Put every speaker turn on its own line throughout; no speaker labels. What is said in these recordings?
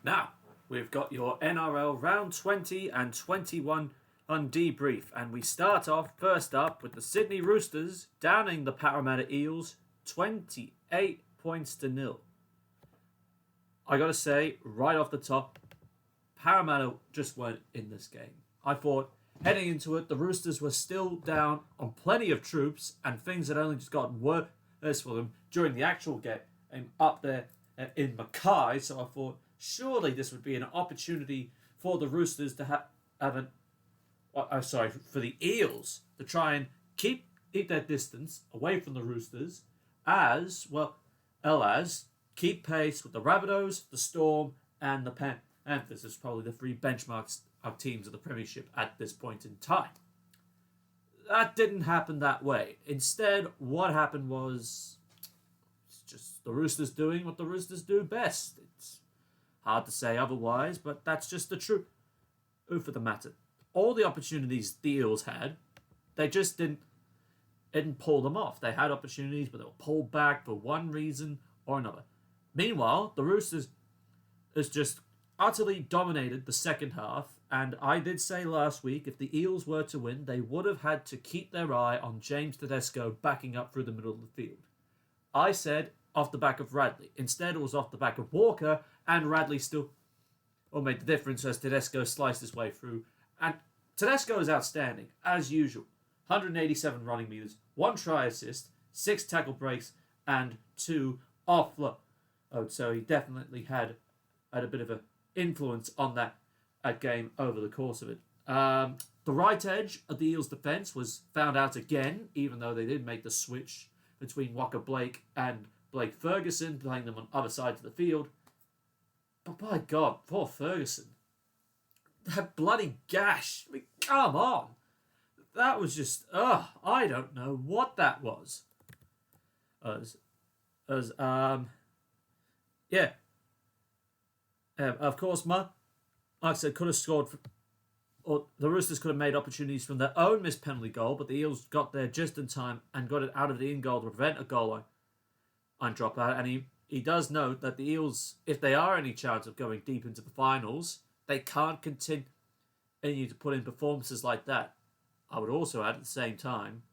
Now, we've got your NRL round 20 and 21 on debrief, and we start off first up with the Sydney Roosters downing the Parramatta Eels 28 points to nil. I gotta say, right off the top, Parramatta just weren't in this game. I thought heading into it, the Roosters were still down on plenty of troops, and things had only just gotten worse for them during the actual game up there in Mackay. So I thought surely this would be an opportunity for the Roosters to have for the Eels to try and keep their distance away from the Roosters, as keep pace with the Rabbitohs, the Storm, and the Panthers. Is probably the three benchmarks of teams of the Premiership at this point in time. That didn't happen that way. Instead, what happened was just the Roosters doing what the Roosters do best. It's hard to say otherwise, but that's just the truth of the matter. All the opportunities the Eels had, they just didn't pull them off. They had opportunities, but they were pulled back for one reason or another. Meanwhile, the Roosters has just utterly dominated the second half, and I did say last week if the Eels were to win, they would have had to keep their eye on James Tedesco backing up through the middle of the field. I said off the back of Radley. Instead, it was off the back of Walker, and Radley still made the difference as Tedesco sliced his way through. And Tedesco is outstanding, as usual. 187 running meters, 1 try assist, 6 tackle breaks, and 2 offload. So he definitely had a bit of an influence on that game over the course of it. The right edge of the Eels' defence was found out again, even though they did make the switch between Walker Blake and Blake Ferguson, playing them on other sides of the field. But by God, poor Ferguson. That bloody gash. I mean, come on. That was just, I don't know what that was. Of course, like I said, could have scored, or the Roosters could have made opportunities from their own missed penalty goal, but the Eels got there just in time and got it out of the in-goal to prevent a goal line dropout. And he does note that the Eels, if they are any chance of going deep into the finals, they can't continue to put in performances like that. I would also add at the same time,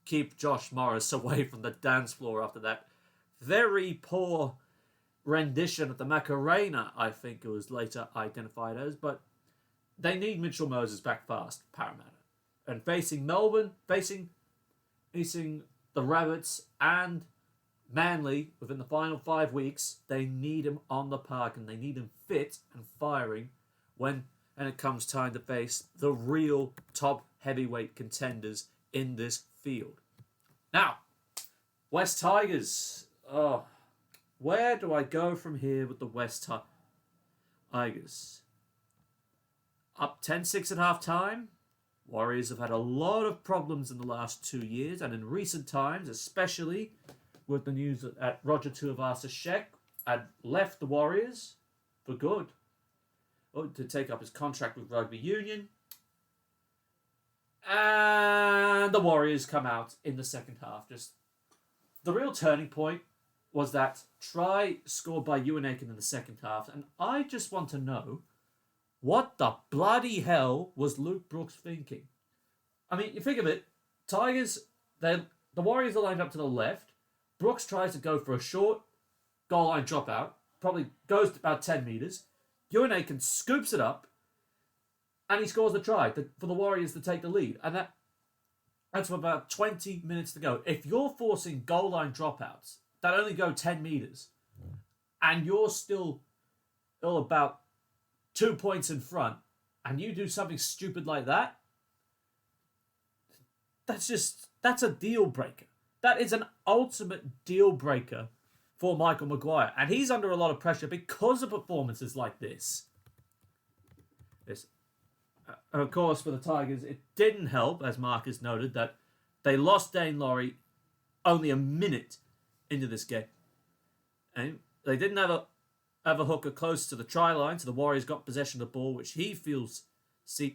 keep Josh Morris away from the dance floor after that very poor rendition of the Macarena, I think it was later identified as. But they need Mitchell Moses back fast, Parramatta. And facing Melbourne, facing the Rabbits and Manly within the final 5 weeks, they need him on the park and they need him fit and firing when it comes time to face the real top heavyweight contenders in this field. Now, West Tigers. Where do I go from here with the West Tigers? Up 10-6 at half-time. Warriors have had a lot of problems in the last 2 years, and in recent times, especially with the news that Roger Tuivasa-Sheck had left the Warriors for good to take up his contract with Rugby Union. And the Warriors come out in the second half. Just the real turning point was that try scored by Ewan Aiken in the second half. And I just want to know, what the bloody hell was Luke Brooks thinking? I mean, you think of it, Tigers, the Warriors are lined up to the left. Brooks tries to go for a short goal line dropout, probably goes to about 10 metres. Ewan Aiken scoops it up, and he scores the try for the Warriors to take the lead. And that's with about 20 minutes to go. If you're forcing goal line dropouts that only go 10 metres, and you're still about 2 points in front, and you do something stupid like that, that's a deal breaker. That is an ultimate deal breaker for Michael Maguire. And he's under a lot of pressure because of performances like this. And of course, for the Tigers, it didn't help, as Marcus noted, that they lost Dane Laurie only a minute into this game. And they didn't have a hooker close to the try line, so the Warriors got possession of the ball, which he feels sealed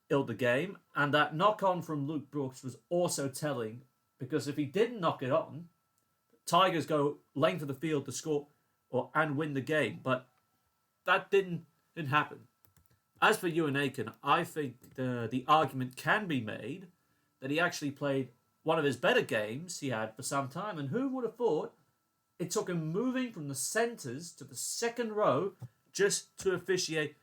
the game. And that knock-on from Luke Brooks was also telling, because if he didn't knock it on, Tigers go length of the field to score and win the game. But that didn't happen. As for Ewan Aiken, I think the argument can be made that he actually played one of his better games he had for some time. And who would have thought it took him moving from the centres to the second row just to officiate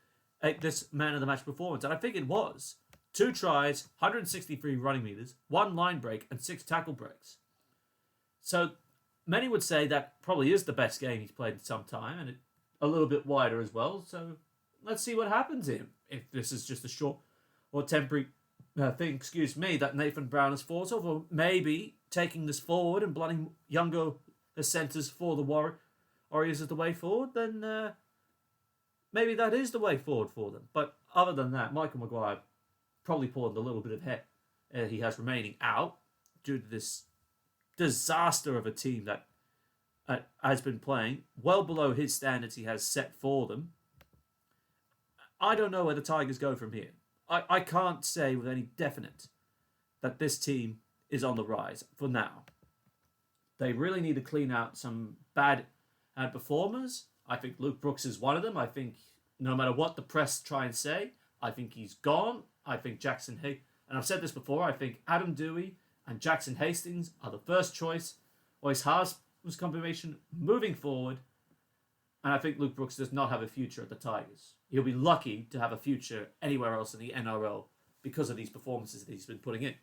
this man of the match performance? And I think it was. 2 tries, 163 running meters, 1 line break, and 6 tackle breaks. So many would say that probably is the best game he's played in some time, and a little bit wider as well. So let's see what happens here. If this is just a short or temporary thing, that Nathan Brown has thought of, or maybe taking this forward and blunting younger centres for the Warriors as the way forward, then maybe that is the way forward for them. But other than that, Michael Maguire probably pulling a little bit of head he has remaining out due to this disaster of a team that has been playing well below his standards he has set for them. I don't know where the Tigers go from here. I can't say with any definite that this team is on the rise for now. They really need to clean out some bad performers. I think Luke Brooks is one of them. I think no matter what the press try and say, I think he's gone. I think Jackson and I've said this before, I think Adam Dewey and Jackson Hastings are the first choice. Royce Haas was confirmation moving forward. And I think Luke Brooks does not have a future at the Tigers. He'll be lucky to have a future anywhere else in the NRL because of these performances that he's been putting in.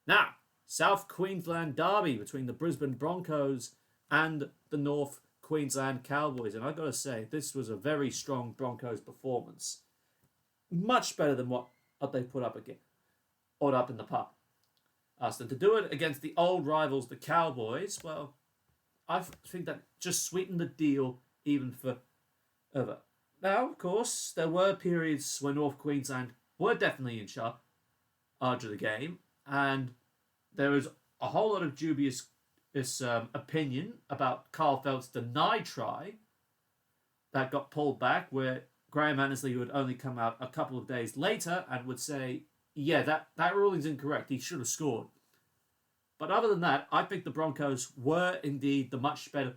Now, South Queensland derby between the Brisbane Broncos and the North Queensland Cowboys. And I've got to say, this was a very strong Broncos performance. Much better than what they put up in the past. And to do it against the old rivals, the Cowboys, well, I think that just sweetened the deal even further. Now, of course, there were periods when North Queensland were definitely in charge of the game, and there was a whole lot of dubious opinion about Carl Felt's denied try that got pulled back, where Graham Annesley would only come out a couple of days later and would say, yeah, that ruling's incorrect. He should have scored. But other than that, I think the Broncos were indeed the much better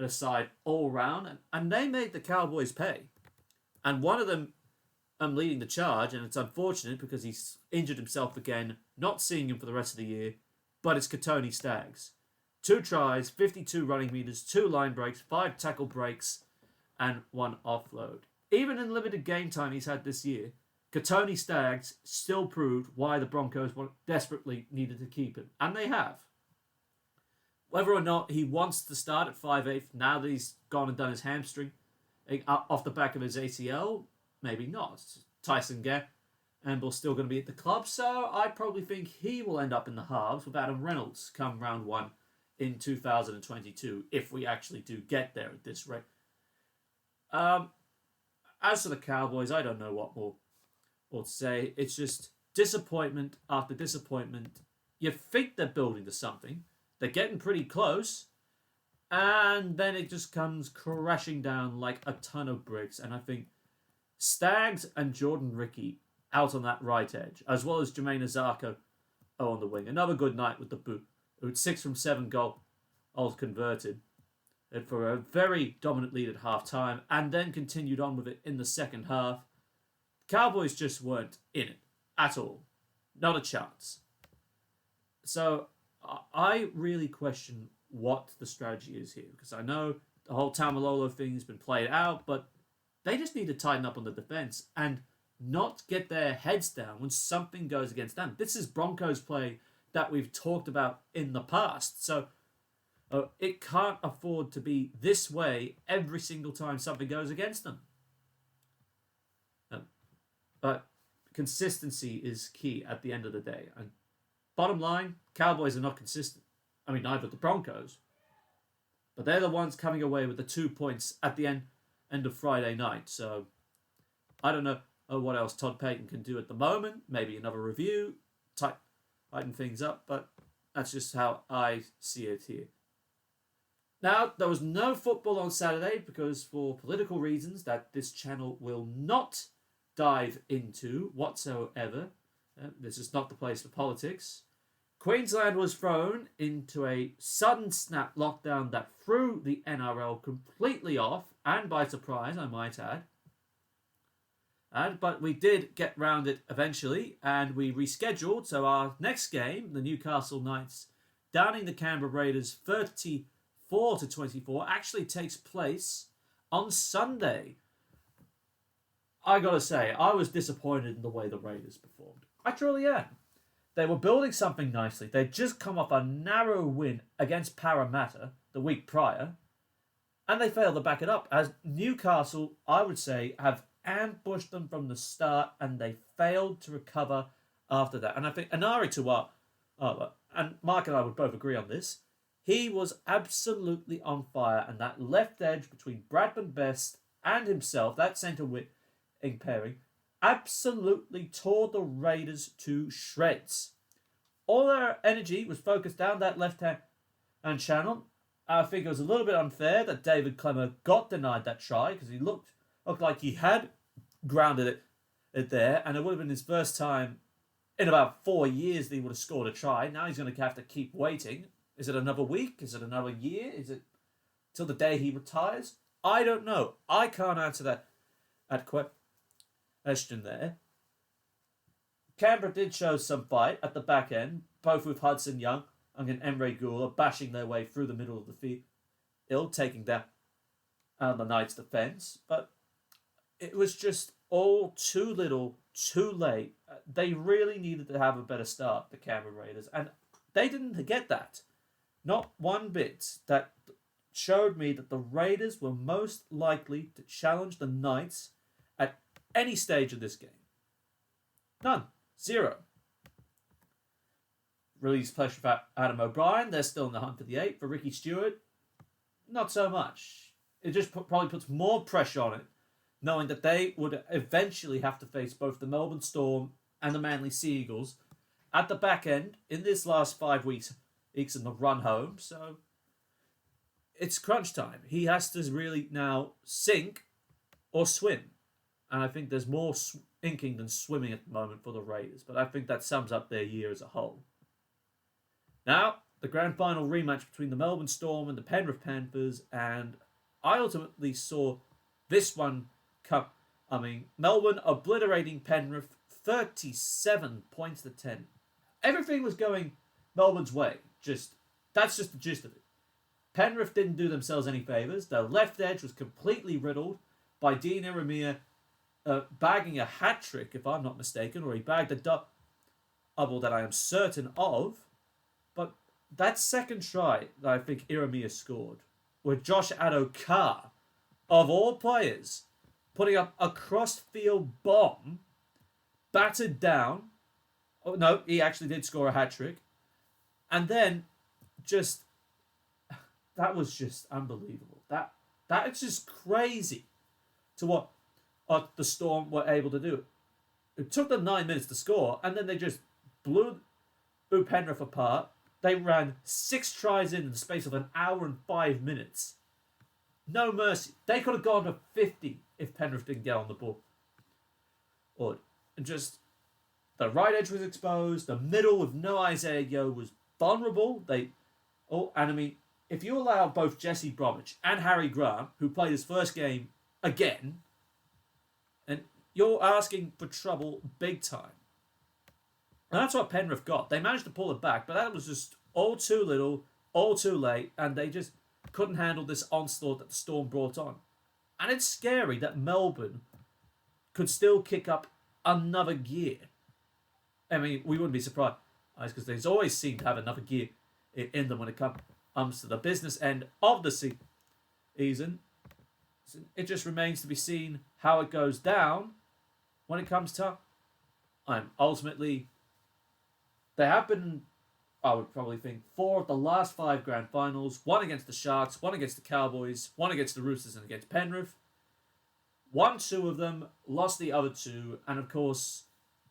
side all round, and they made the Cowboys pay. And one of them leading the charge, and it's unfortunate because he's injured himself again, not seeing him for the rest of the year, but it's Katoni Staggs. 2 tries, 52 running meters, 2 line breaks, 5 tackle breaks, and 1 offload. Even in limited game time he's had this year, Katoni Staggs still proved why the Broncos desperately needed to keep him. And they have. Whether or not he wants to start at 5'8", now that he's gone and done his hamstring off the back of his ACL, maybe not. Tyson Gamble's still going to be at the club, so I probably think he will end up in the halves with Adam Reynolds come round 1 in 2022, if we actually do get there at this rate. As for the Cowboys, I don't know what more to say. It's just disappointment after disappointment. You think they're building to something. They're getting pretty close. And then it just comes crashing down like a ton of bricks. And I think Staggs and Jordan Ricky out on that right edge, as well as Jermaine Azarko on the wing. Another good night with the boot. 6 from 7 goals converted. And for a very dominant lead at half-time, and then continued on with it in the second half. Cowboys just weren't in it at all. Not a chance. So I really question what the strategy is here, because I know the whole Tamalolo thing has been played out, but they just need to tighten up on the defense and not get their heads down when something goes against them. This is Broncos play that we've talked about in the past. So it can't afford to be this way every single time something goes against them. But consistency is key at the end of the day. And bottom line, Cowboys are not consistent. I mean, neither the Broncos. But they're the ones coming away with the 2 points at the end of Friday night. So I don't know what else Todd Payton can do at the moment. Maybe another review, tighten things up. But that's just how I see it here. Now, there was no football on Saturday because for political reasons that this channel will not dive into whatsoever. This is not the place for politics. Queensland was thrown into a sudden snap lockdown that threw the NRL completely off and by surprise, I might add. But we did get round it eventually, and we rescheduled. So our next game, the Newcastle Knights downing the Canberra Raiders 34-24, actually takes place on Sunday. I gotta say, I was disappointed in the way the Raiders performed. I truly am. They were building something nicely. They'd just come off a narrow win against Parramatta the week prior, and they failed to back it up. As Newcastle, I would say, have ambushed them from the start, and they failed to recover after that. And I think Anari Tuwa, and Mark and I would both agree on this, he was absolutely on fire, and that left edge between Bradman Best and himself, that centre wing pairing, absolutely tore the Raiders to shreds. All their energy was focused down that left-hand channel. I think it was a little bit unfair that David Clemmer got denied that try because he looked like he had grounded it there, and it would have been his first time in about 4 years that he would have scored a try. Now he's going to have to keep waiting. Is it another week? Is it another year? Is it till the day he retires? I don't know. I can't answer that question there. Canberra did show some fight at the back end, both with Hudson Young and Emre Gula bashing their way through the middle of the field, taking down the Knights' defence. But it was just all too little, too late. They really needed to have a better start, the Canberra Raiders, and they didn't get that. Not one bit. That showed me that the Raiders were most likely to challenge the Knights at any stage of this game. None. Zero. Release pressure for Adam O'Brien. They're still in the hunt for the 8. For Ricky Stewart, not so much. It just probably puts more pressure on it, knowing that they would eventually have to face both the Melbourne Storm and the Manly Sea Eagles at the back end in this last 5 weeks in the run home. So it's crunch time. He has to really now sink or swim. And I think there's more sinking than swimming at the moment for the Raiders. But I think that sums up their year as a whole. Now, the grand final rematch between the Melbourne Storm and the Penrith Panthers. And I ultimately saw this one come. I mean, Melbourne obliterating Penrith 37 points to 10. Everything was going Melbourne's way. That's just the gist of it. Penrith didn't do themselves any favours. Their left edge was completely riddled by Dean Iramia bagging a hat-trick, if I'm not mistaken, or he bagged a double that I am certain of. But that second try that I think Iramia scored, with Josh Addo-Carr, of all players, putting up a cross-field bomb, battered down. Oh, no, he actually did score a hat-trick. And then, that was just unbelievable. That is just crazy to what the Storm were able to do. It took them 9 minutes to score, and then they just blew Penrith apart. They ran 6 tries in the space of an hour and 5 minutes. No mercy. They could have gone to 50 if Penrith didn't get on the ball. And just the right edge was exposed. The middle with no Isaiah Yeo was vulnerable. If you allow both Jesse Bromwich and Harry Grant, who played his first game again, and you're asking for trouble big time. And that's what Penrith got. They managed to pull it back, but that was just all too little, all too late, and they just couldn't handle this onslaught that the Storm brought on. And it's scary that Melbourne could still kick up another gear. I mean, we wouldn't be surprised, because they always seem to have another gear in them when it comes to the business end of the season. It just remains to be seen how it goes down when it comes to ultimately, there have been, I would probably think, 4 of the last 5 grand finals. 1 against the Sharks, 1 against the Cowboys, 1 against the Roosters and against Penrith. Won 2 of them, lost the other 2, and of course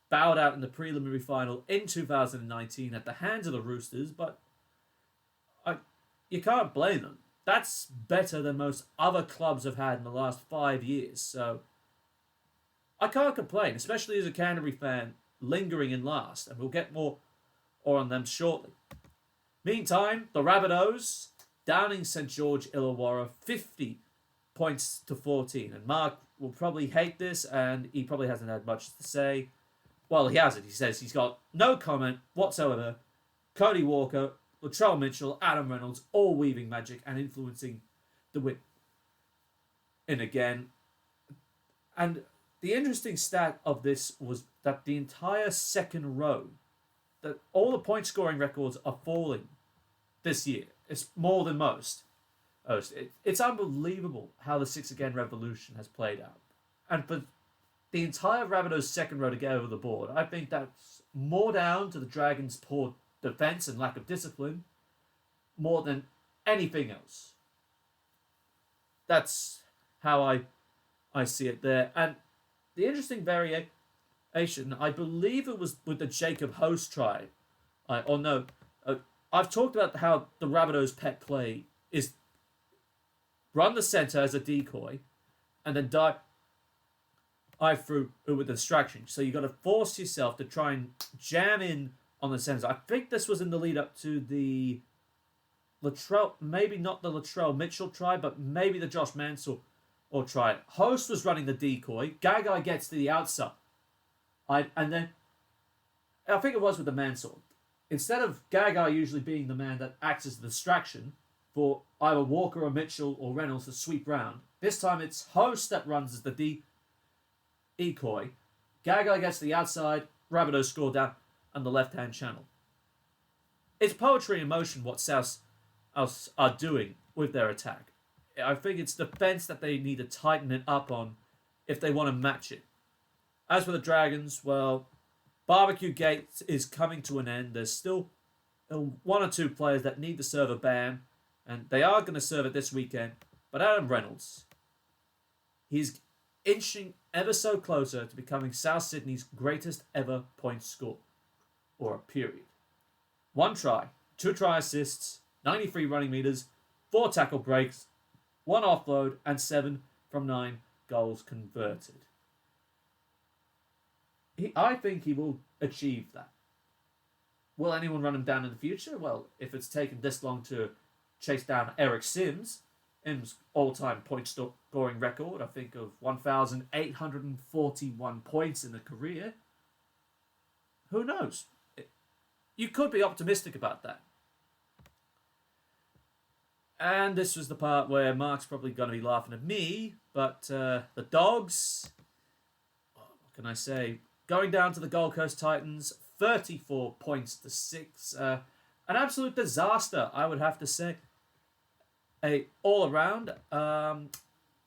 bowed out in the preliminary final in 2019 at the hands of the Roosters. But you can't blame them. That's better than most other clubs have had in the last 5 years. So I can't complain, especially as a Canterbury fan lingering in last. And we'll get more on them shortly. Meantime, the Rabbitohs downing St George Illawarra 50 points to 14. And Mark will probably hate this, and he probably hasn't had much to say. Well, he hasn't. He says he's got no comment whatsoever. Cody Walker, Latrell Mitchell, Adam Reynolds, all weaving magic and influencing the win. And again, and the interesting stat of this was that the entire second row, that all the point scoring records are falling this year. It's more than most. It's unbelievable how the 6-again revolution has played out. And for the entire Rabbitohs second row to get over the board, I think that's more down to the Dragons' poor defense and lack of discipline more than anything else. That's how I see it there. And the interesting variation, I believe it was with the Jacob Host try. I've talked about how the Rabbitohs' pet play is run the centre as a decoy and then dive through with a distraction. So you've got to force yourself to try and jam in on the centre. I think this was in the lead up to the Latrell, maybe not the Latrell Mitchell try, but maybe the Josh Mansell or try. Host was running the decoy. Gagai gets to the outside. And then I think it was with the Mansell. Instead of Gagai usually being the man that acts as the distraction for either Walker or Mitchell or Reynolds to sweep round, this time it's Host that runs as the decoy. Gagai gets to the outside, Rabbitohs score down on the left-hand channel. It's poetry in motion what South are doing with their attack. I think it's defense that they need to tighten it up on if they want to match it. As for the Dragons, well, Barbecue Gate is coming to an end. There's still one or two players that need to serve a ban, and they are going to serve it this weekend. But Adam Reynolds, he's inching ever so closer to becoming South Sydney's greatest ever point score, or a period. 1 try, 2 try assists, 93 running meters, 4 tackle breaks, 1 offload, and 7 from 9 goals converted. I think he will achieve that. Will anyone run him down in the future? Well, if it's taken this long to chase down Eric Sims, his all-time point scoring record, I think of 1,841 points in a career, who knows? You could be optimistic about that. And this was the part where Mark's probably going to be laughing at me, but the Dogs, what can I say? Going down to the Gold Coast Titans, 34 points to 6. An absolute disaster, I would have to say. All around,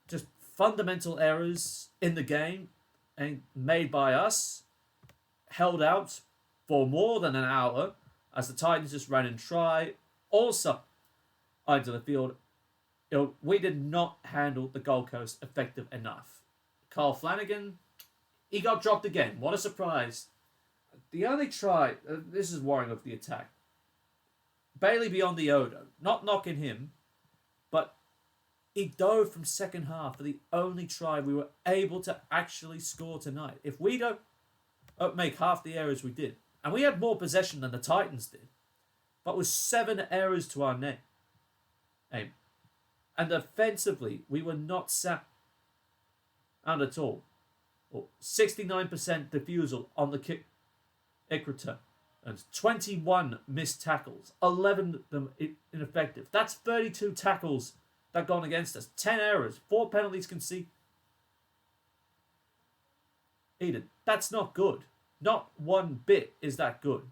just fundamental errors in the game and made by us, held out for more than an hour as the Titans just ran and try. Also, into the field, we did not handle the Gold Coast effective enough. Carl Flanagan, he got dropped again. What a surprise. The only try, this is worrying of the attack. Bailey beyond the Odo, not knocking him, but he dove from second half for the only try we were able to actually score tonight. If we don't make half the errors we did, and we had more possession than the Titans did, but with 7 errors to our name. And offensively, we were not sound at all. 69% defusal on the kick return, and 21 missed tackles, 11 of them ineffective. That's 32 tackles that gone against us, 10 errors, 4 penalties conceded. That's not good. Not one bit is that good.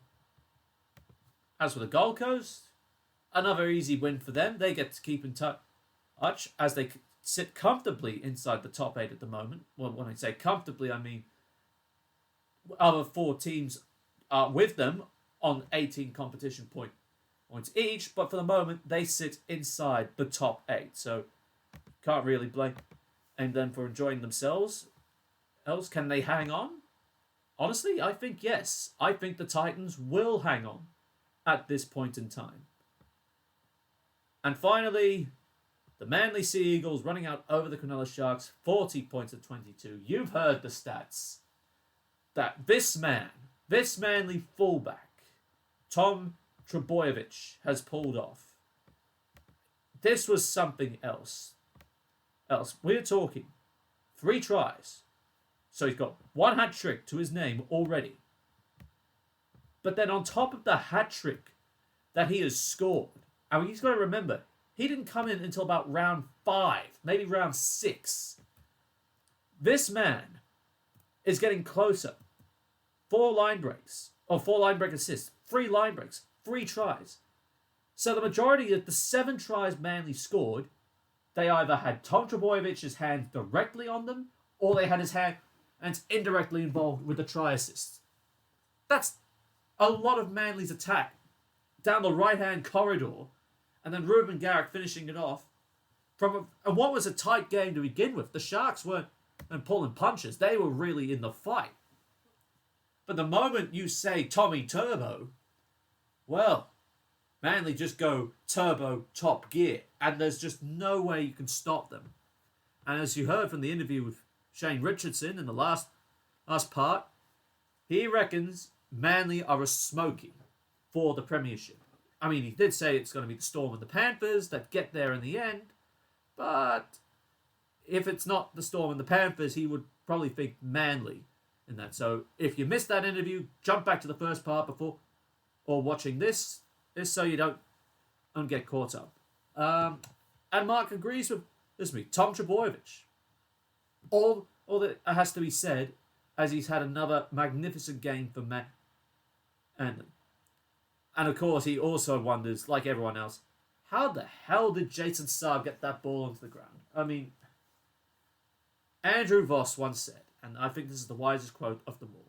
As for the Gold Coast, another easy win for them. They get to keep in touch as they sit comfortably inside the top 8 at the moment. Well, when I say comfortably, I mean other 4 teams are with them on 18 competition points each, but for the moment, they sit inside the top 8. So, can't really blame them for enjoying themselves. Can they hang on? Honestly, I think yes. I think the Titans will hang on at this point in time. And finally, the Manly Sea Eagles running out over the Cronulla Sharks, 40 points at 22. You've heard the stats. That this Manly fullback, Tom Trbojevic, has pulled off. This was something else. else. We're talking 3 tries. So he's got 1 hat trick to his name already. But then on top of the hat trick that he has scored, I mean, he's got to remember, he didn't come in until about round 5, maybe round 6. This man is getting closer. 4 line breaks, or 4 line break assists, 3 line breaks, 3 tries. So the majority of the 7 tries Manly scored, they either had Tom Trbojević's hands directly on them, or they had his hands indirectly involved with the try assists. That's a lot of Manly's attack down the right-hand corridor, and then Ruben Garrick finishing it off from what was a tight game to begin with. The Sharks weren't pulling punches. They were really in the fight. But the moment you say Tommy Turbo, well, Manly just go turbo top gear, and there's just no way you can stop them. And as you heard from the interview with Shane Richardson in the last part, he reckons Manly are a smoky for the premiership. I mean, he did say it's going to be the Storm and the Panthers that get there in the end, but if it's not the Storm and the Panthers, he would probably think Manly in that. So if you missed that interview, jump back to the first part before or watching this so you don't get caught up. And Mark agrees with Tom Trbojević. All that has to be said, as he's had another magnificent game for Manly. And of course, he also wonders, like everyone else, how the hell did Jason Saab get that ball onto the ground? I mean, Andrew Voss once said, and I think this is the wisest quote of them all,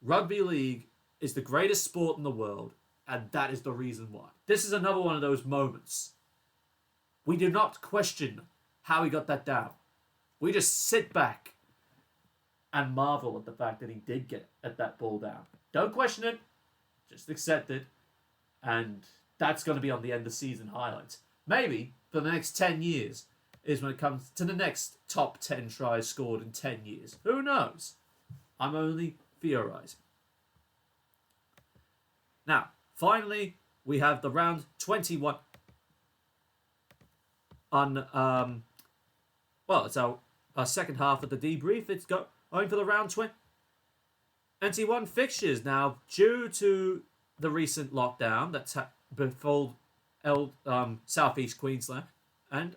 rugby league is the greatest sport in the world, and that is the reason why. This is another one of those moments. We do not question how he got that down. We just sit back and marvel at the fact that he did get that ball down. Don't question it. Just accept it. And that's going to be on the end of season highlights. Maybe for the next 10 years is when it comes to the next top 10 tries scored in 10 years. Who knows? I'm only theorizing. Now, finally, we have the round 21 on, it's our second half of the debrief. It's going for the round 21 fixtures. Now, due to the recent lockdown that's befell Southeast Queensland, and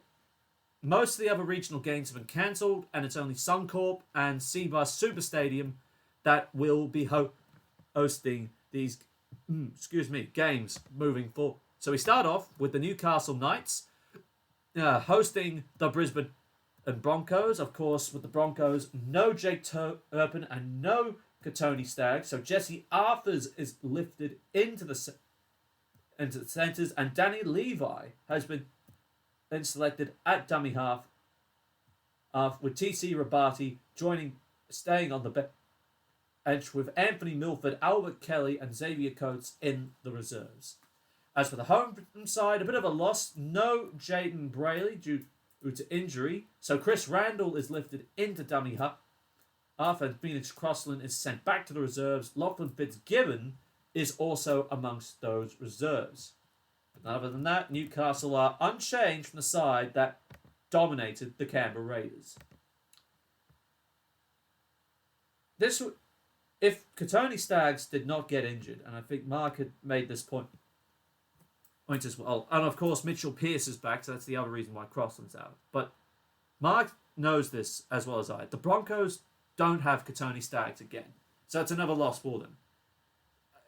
most of the other regional games have been cancelled, and it's only Suncorp and Cbus Super Stadium that will be hosting these games moving forward. So we start off with the Newcastle Knights hosting the Brisbane and Broncos. Of course, with the Broncos, no Jake Turpin and no Katoni Staggs. So Jesse Arthurs is lifted into the centres, and Danny Levi has been then selected at dummy half, with TC Rabati staying on the bench, with Anthony Milford, Albert Kelly and Xavier Coates in the reserves. As for the home side, a bit of a loss. No Jaden Brayley due to injury. So Chris Randall is lifted into dummy half, and Phoenix Crossland is sent back to the reserves. Lachlan Fitzgibbon is also amongst those reserves. But other than that, Newcastle are unchanged from the side that dominated the Canberra Raiders. If Katoni Staggs did not get injured, and I think Mark had made this point as well, and of course Mitchell Pearce is back, so that's the other reason why Crossland's out. But Mark knows this as well as I. The Broncos don't have Katoni Staggs again, so it's another loss for them.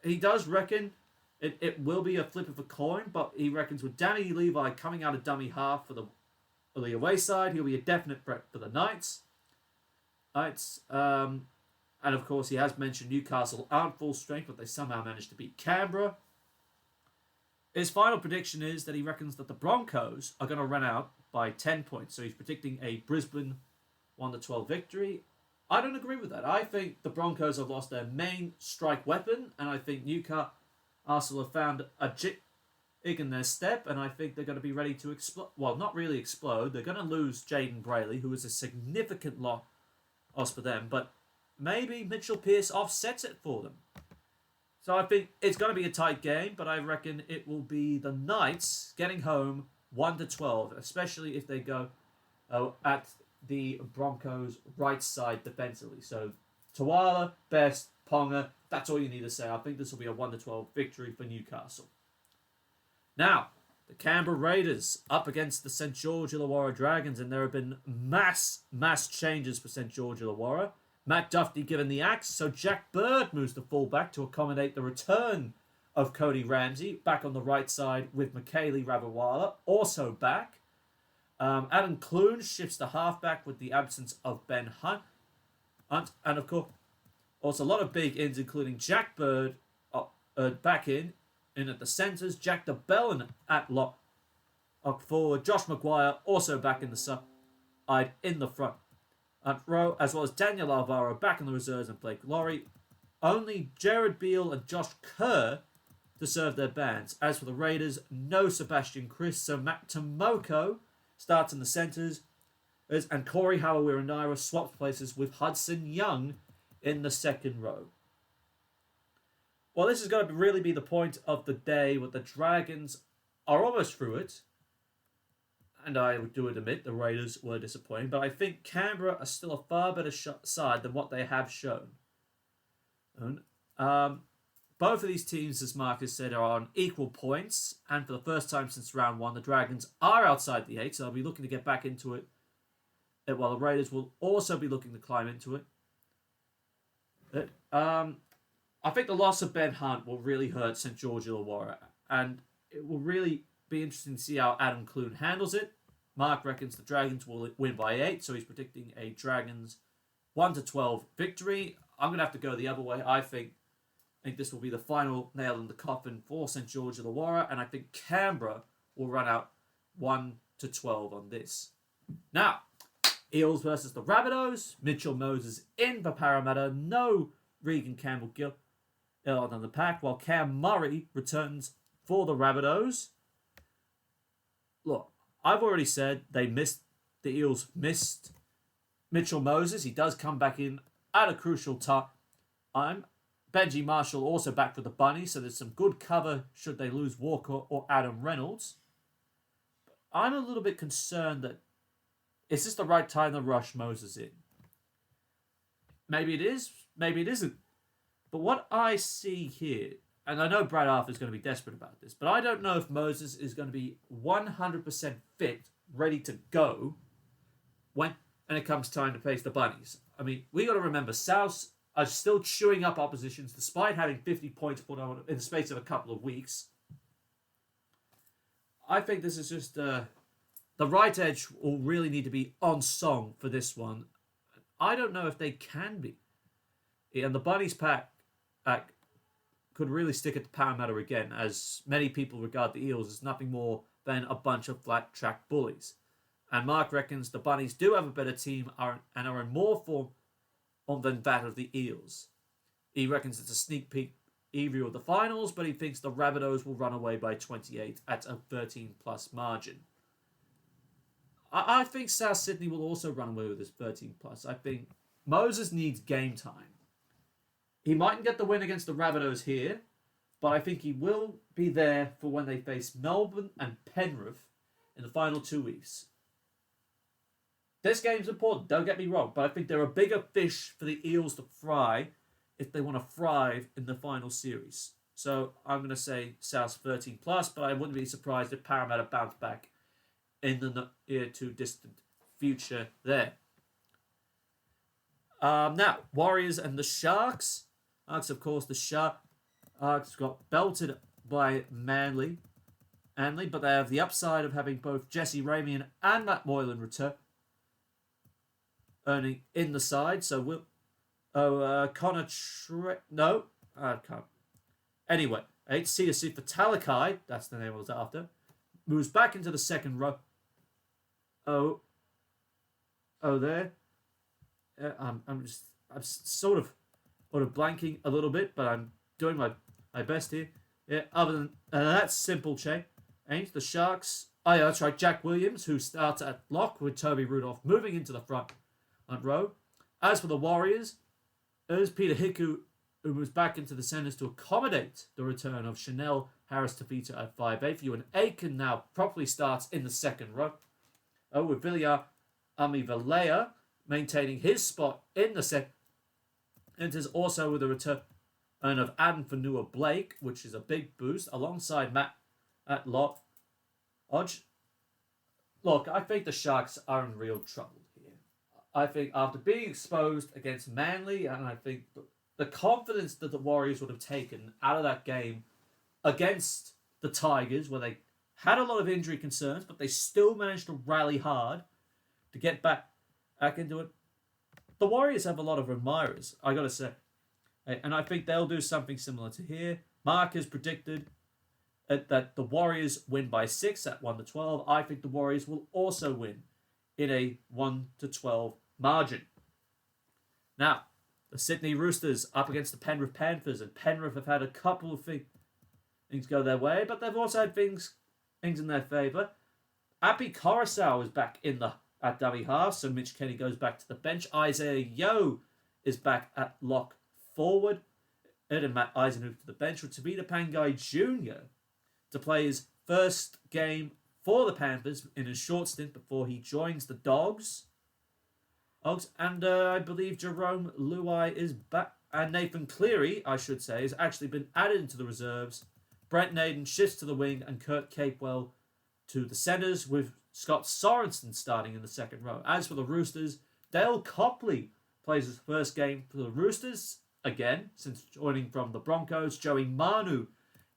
He does reckon it will be a flip of a coin, but he reckons with Danny Levi coming out of dummy half for the away side, he'll be a definite threat for the Knights. And of course, he has mentioned Newcastle aren't full strength, but they somehow managed to beat Canberra. His final prediction is that he reckons that the Broncos are going to run out by 10 points. So he's predicting a Brisbane 1-12 victory. I don't agree with that. I think the Broncos have lost their main strike weapon, and I think Newcastle have found a jig in their step, and I think they're going to be ready to explode. Well, not really explode. They're going to lose Jaden Brayley, who is a significant loss for them, but maybe Mitchell Pearce offsets it for them. So I think it's going to be a tight game, but I reckon it will be the Knights getting home 1-12, especially if they go at the Broncos' right side defensively. So Tawala, Best, Ponga, that's all you need to say. I think this will be a 1-12 victory for Newcastle. Now, the Canberra Raiders up against the St. George Illawarra Dragons, and there have been mass changes for St. George Illawarra. Matt Duffy given the axe, so Jack Bird moves to fullback to accommodate the return of Cody Ramsey, back on the right side with Michaeli Ravawala, also back. Adam Clune shifts to halfback with the absence of Ben Hunt. And of course, also a lot of big ins, including Jack Bird back in at the centres, Jack DeBellin at lock up forward, Josh Maguire also back in the side in the front row, as well as Daniel Alvaro back in the reserves and Blake Laurie. Only Jared Beale and Josh Kerr to serve their bands. As for the Raiders, no Sebastian Chris, so Matt Tomoko starts in the centres, and Corey Harawira-Naira swaps places with Hudson Young in the second row. Well, this is going to really be the point of the day where the Dragons are almost through it. And I do admit the Raiders were disappointing, but I think Canberra are still a far better side than what they have shown. And, both of these teams, as Marcus said, are on equal points, and for the first time since round one, the Dragons are outside the 8, so they'll be looking to get back into it, while the Raiders will also be looking to climb into it. I think the loss of Ben Hunt will really hurt St. George Illawarra, and it will really be interesting to see how Adam Clune handles it. Mark reckons the Dragons will win by 8, so he's predicting a Dragons 1-12 victory. I'm going to have to go the other way. I think this will be the final nail in the coffin for St. George Illawarra, and I think Canberra will run out 1-12 on this. Now, Eels versus the Rabbitohs. Mitchell Moses in for Parramatta. No Regan Campbell-Gill on the pack, while Cam Murray returns for the Rabbitohs. Look, I've already said the Eels missed Mitchell Moses. He does come back in at a crucial time. Benji Marshall also back for the Bunnies, so there's some good cover should they lose Walker or Adam Reynolds. But I'm a little bit concerned that is this the right time to rush Moses in? Maybe it is, maybe it isn't. But what I see here, and I know Brad Arthur is going to be desperate about this, but I don't know if Moses is going to be 100% fit, ready to go when it comes time to face the Bunnies. I mean, we got to remember, South are still chewing up oppositions despite having 50 points put on in the space of a couple of weeks. I think this is just the right edge will really need to be on song for this one. I don't know if they can be. And the Bunnies pack could really stick it to Parramatta again, as many people regard the Eels as nothing more than a bunch of flat track bullies. And Mark reckons the Bunnies do have a better team and are in more form than that of the Eels. He reckons it's a sneak peek preview of the finals, but he thinks the Rabbitohs will run away by 28 at a 13-plus margin. I think South Sydney will also run away with this 13-plus. I think Moses needs game time. He mightn't get the win against the Rabbitohs here, but I think he will be there for when they face Melbourne and Penrith in the final 2 weeks. This game's important, don't get me wrong, but I think there are bigger fish for the Eels to fry if they want to thrive in the final series. So I'm going to say South 13+, but I wouldn't be surprised if Parramatta bounce back in the not too distant future there. Now, Warriors and the Sharks. Of course, the Sharks got belted by Manly, but they have the upside of having both Jesse Ramian and Matt Moylan return, earning in the side. So Connor no, I can't. Anyway, HCSC for Talakai, that's the name I was after, moves back into the second row. There. I'm sort of blanking a little bit, but I'm doing my best here. Yeah, other than that's simple change. The Sharks. Oh yeah, that's right. Jack Williams, who starts at lock with Toby Rudolph moving into the front row. As for the Warriors, there's Peter Hiku, who moves back into the centres to accommodate the return of Chanel Harris-Tavita at 5'8". Ewan Aiken now properly starts in the second row. With Villiers Ami Valea maintaining his spot in the set. Enters also with a return of Adam Fanua Blake, which is a big boost, alongside Matt at Lodge. Look, I think the Sharks are in real trouble here. I think after being exposed against Manly, and I think the confidence that the Warriors would have taken out of that game against the Tigers, where they had a lot of injury concerns, but they still managed to rally hard to get back into it. The Warriors have a lot of admirers, I gotta say. And I think they'll do something similar to here. Mark has predicted that the Warriors win by 6 at 1-12. I think the Warriors will also win in a 1-12 margin. Now, the Sydney Roosters up against the Penrith Panthers, and Penrith have had a couple of things go their way, but they've also had things in their favour. Api Coruscant is back at dummy half, so Mitch Kenny goes back to the bench. Isaiah Yeo is back at lock forward. And Matt Eisenhuth to the bench, with Tavita Pangai Jr. to play his first game for the Panthers in a short stint before he joins the Dogs. And I believe Jerome Luai is back. And Nathan Cleary, I should say, has actually been added into the reserves. Brent Naden shifts to the wing, and Kurt Capewell to the centres, with Scott Sorensen starting in the second row. As for the Roosters, Dale Copley plays his first game for the Roosters again since joining from the Broncos. Joey Manu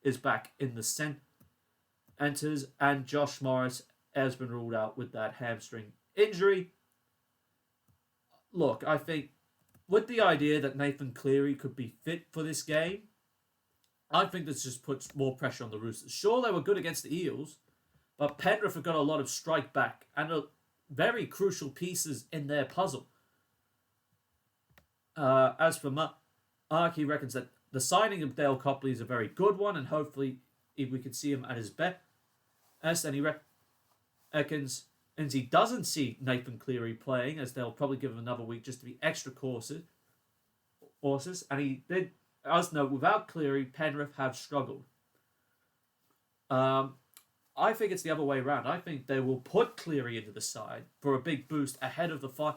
is back in the centres, and Josh Morris has been ruled out with that hamstring injury. Look, I think with the idea that Nathan Cleary could be fit for this game, I think this just puts more pressure on the Roosters. Sure, they were good against the Eels, but Penrith have got a lot of strike back and are very crucial pieces in their puzzle. As for Mark, he reckons that the signing of Dale Copley is a very good one, and hopefully if we can see him at his best. And he reckons he doesn't see Nathan Cleary playing, as they'll probably give him another week just to be extra cautious. And he did, as note, without Cleary, Penrith have struggled. I think it's the other way around. I think they will put Cleary into the side for a big boost ahead of the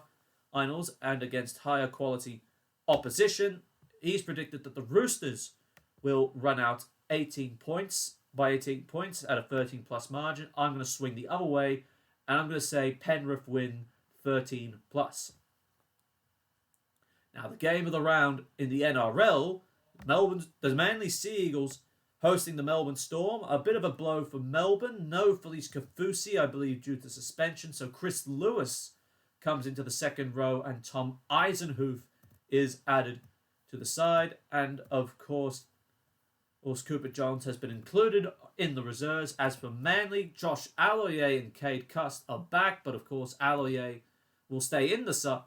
finals and against higher quality opposition. He's predicted that the Roosters will run out 18 points at a 13 plus margin. I'm going to swing the other way, and I'm going to say Penrith win 13 plus. Now, the game of the round in the NRL, the Manly Sea Eagles hosting the Melbourne Storm. A bit of a blow for Melbourne. No Felice Kafusi, I believe, due to suspension. So Chris Lewis comes into the second row, and Tom Eisenhuth is added to the side. And, of course, Cooper Jones has been included in the reserves. As for Manly, Josh Aloiai and Cade Cust are back, but, of course, Aloiai will stay in the side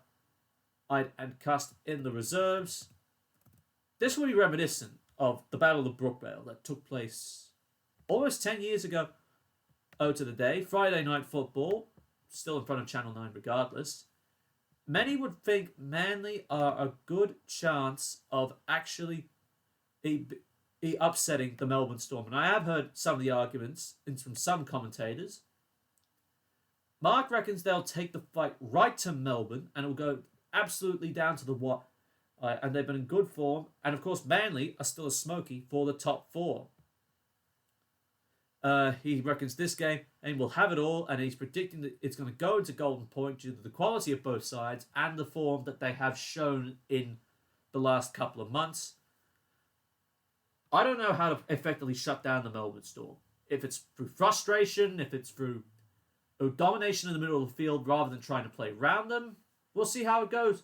and Cust in the reserves. This will be reminiscent of the Battle of Brookvale that took place almost 10 years ago to the day. Friday Night Football, still in front of Channel 9 regardless. Many would think Manly are a good chance of actually upsetting the Melbourne Storm. And I have heard some of the arguments from some commentators. Mark reckons they'll take the fight right to Melbourne, and it will go absolutely down to the what. And they've been in good form. And, of course, Manly are still a smoky for the top four. He reckons this game will have it all, and he's predicting that it's going to go into Golden Point due to the quality of both sides and the form that they have shown in the last couple of months. I don't know how to effectively shut down the Melbourne Storm. If it's through frustration, if it's through domination in the middle of the field rather than trying to play around them, we'll see how it goes.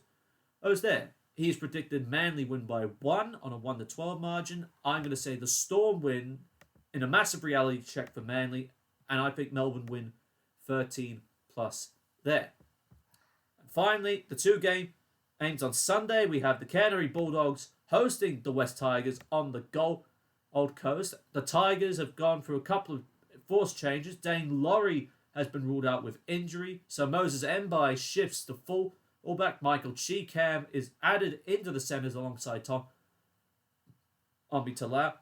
There. He's predicted Manly win by 1 on a 1-12 margin. I'm going to say the Storm win in a massive reality check for Manly, and I think Melbourne win 13 plus there. And finally, the two games on Sunday. We have the Canterbury Bulldogs hosting the West Tigers on the Gold Coast. The Tigers have gone through a couple of forced changes. Dane Laurie has been ruled out with injury, so Moses Mbai shifts to fullback. Michael Cheekham is added into the centres alongside Tom Ombi-Talau.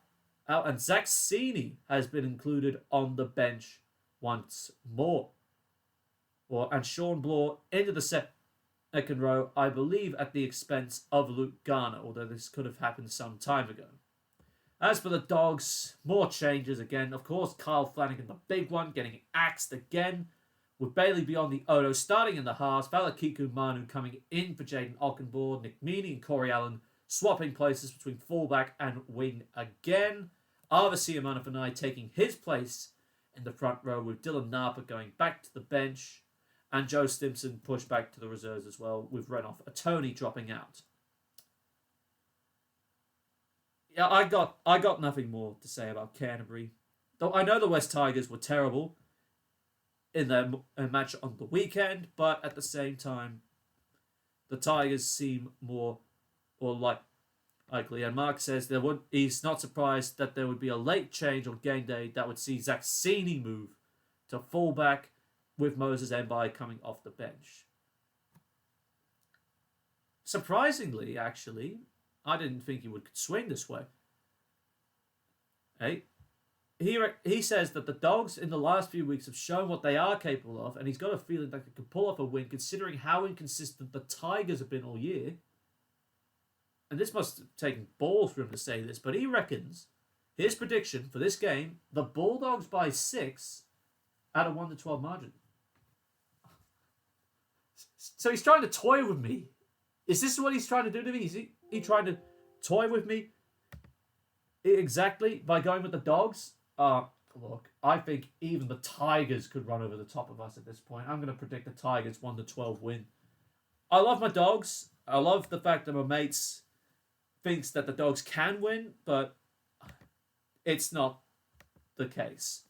And Zach Sini has been included on the bench once more. and Sean Bloor into the second row, I believe at the expense of Luke Garner, although this could have happened some time ago. As for the Dogs, more changes again. Of course, Kyle Flanagan, the big one, getting axed again, with Bailey beyond the Odo starting in the halves, Valakiku Manu coming in for Jaden Ockenbaugh, Nick Meaney and Corey Allen swapping places between fullback and wing again. Arvasi Amanafanai taking his place in the front row, with Dylan Napa going back to the bench, and Joe Stimson pushed back to the reserves as well, with Renoff Atoni dropping out. Yeah, I got nothing more to say about Canterbury. Though I know the West Tigers were terrible in their match on the weekend, but at the same time, the Tigers seem more likely. And Mark says he's not surprised that there would be a late change on game day that would see Zach Sini move to fullback, with Moses Mbai coming off the bench. Surprisingly, actually, I didn't think he would swing this way. Hey, he says that the Dogs in the last few weeks have shown what they are capable of, and he's got a feeling that they could pull off a win considering how inconsistent the Tigers have been all year. And this must have taken balls for him to say this, but he reckons his prediction for this game, the Bulldogs by 6 at a 1-12 margin. So he's trying to toy with me. Is this what he's trying to do to me? Is he trying to toy with me? Exactly, by going with the Dogs? Look, I think even the Tigers could run over the top of us at this point. I'm going to predict the Tigers 1-12 win. I love my Dogs. I love the fact that my mates thinks that the Dogs can win, but it's not the case.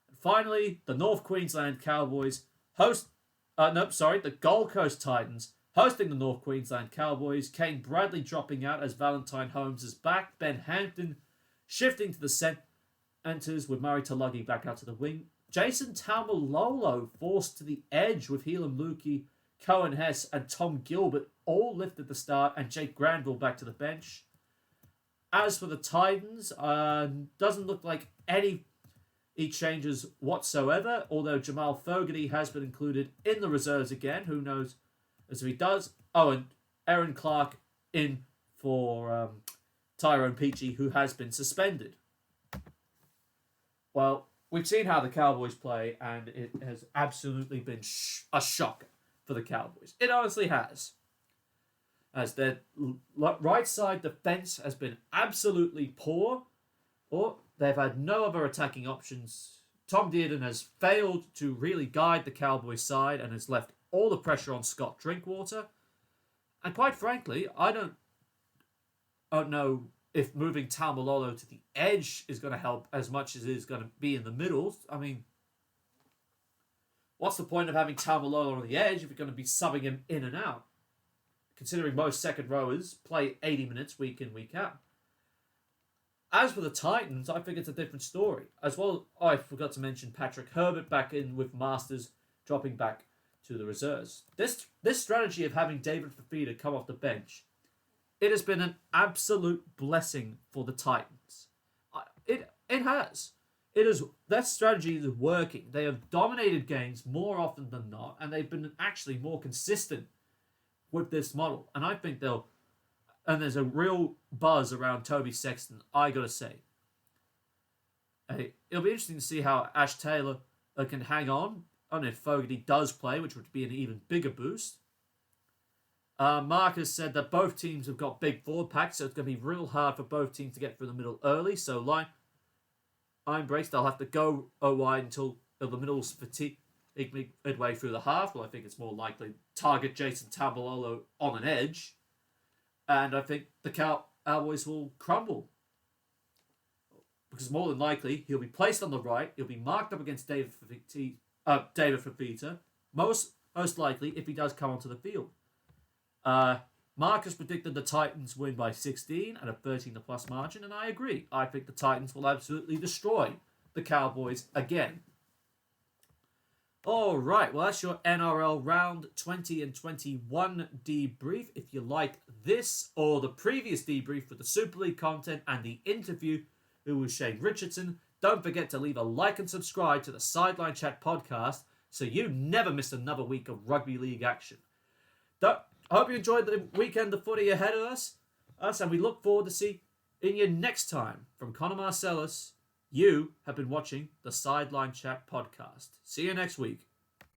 And finally, the North Queensland Cowboys the Gold Coast Titans hosting the North Queensland Cowboys. Kane Bradley dropping out as Valentine Holmes is back. Ben Hampton shifting to the centres with Murray Talagi back out to the wing. Jason Taumalolo forced to the edge with Helam Lukey, Cohen Hess and Tom Gilbert all lifted the start, and Jake Granville back to the bench. As for the Titans, doesn't look like any changes whatsoever, although Jamal Fogarty has been included in the reserves again. Who knows as if he does. Oh, and Aaron Clark in for Tyrone Peachy, who has been suspended. Well, we've seen how the Cowboys play, and it has absolutely been a shock for the Cowboys. It honestly has. As their right side defense has been absolutely poor, or they've had no other attacking options. Tom Dearden has failed to really guide the Cowboys side and has left all the pressure on Scott Drinkwater. And quite frankly, I don't know if moving Taumalolo to the edge is going to help as much as it is going to be in the middle. I mean, what's the point of having Taumalolo on the edge if you're going to be subbing him in and out? Considering most second rowers play 80 minutes week in, week out. As for the Titans, I think it's a different story. As well, I forgot to mention Patrick Herbert back in with Masters dropping back to the reserves. This strategy of having David Fafita come off the bench, it has been an absolute blessing for the Titans. It has. That strategy is working. They have dominated games more often than not, and they've been actually more consistent with this model. And I think there's a real buzz around Toby Sexton, I gotta say. It'll be interesting to see how Ash Taylor can hang on. I don't know if Fogarty does play, which would be an even bigger boost. Marcus said that both teams have got big forward packs, so it's going to be real hard for both teams to get through the middle early. So line breaks, they'll have to go wide until the middle's fatigued midway through the half. Well, I think it's more likely target Jason Taumalolo on an edge. And I think the Cowboys will crumble. Because more than likely, he'll be placed on the right. He'll be marked up against David Fafita. Most likely, if he does come onto the field. Marcus predicted the Titans win by 16 at a 13+ margin, and I agree. I think the Titans will absolutely destroy the Cowboys again. All right, well, that's your NRL round 20 and 21 debrief. If you liked this or the previous debrief with the Super League content and the interview with Shane Richardson, don't forget to leave a like and subscribe to the Sideline Chat podcast so you never miss another week of rugby league action. I hope you enjoyed the weekend, the footy ahead of us, and we look forward to seeing you next time. From Conor Marcellus, you have been watching the Sideline Chat podcast. See you next week.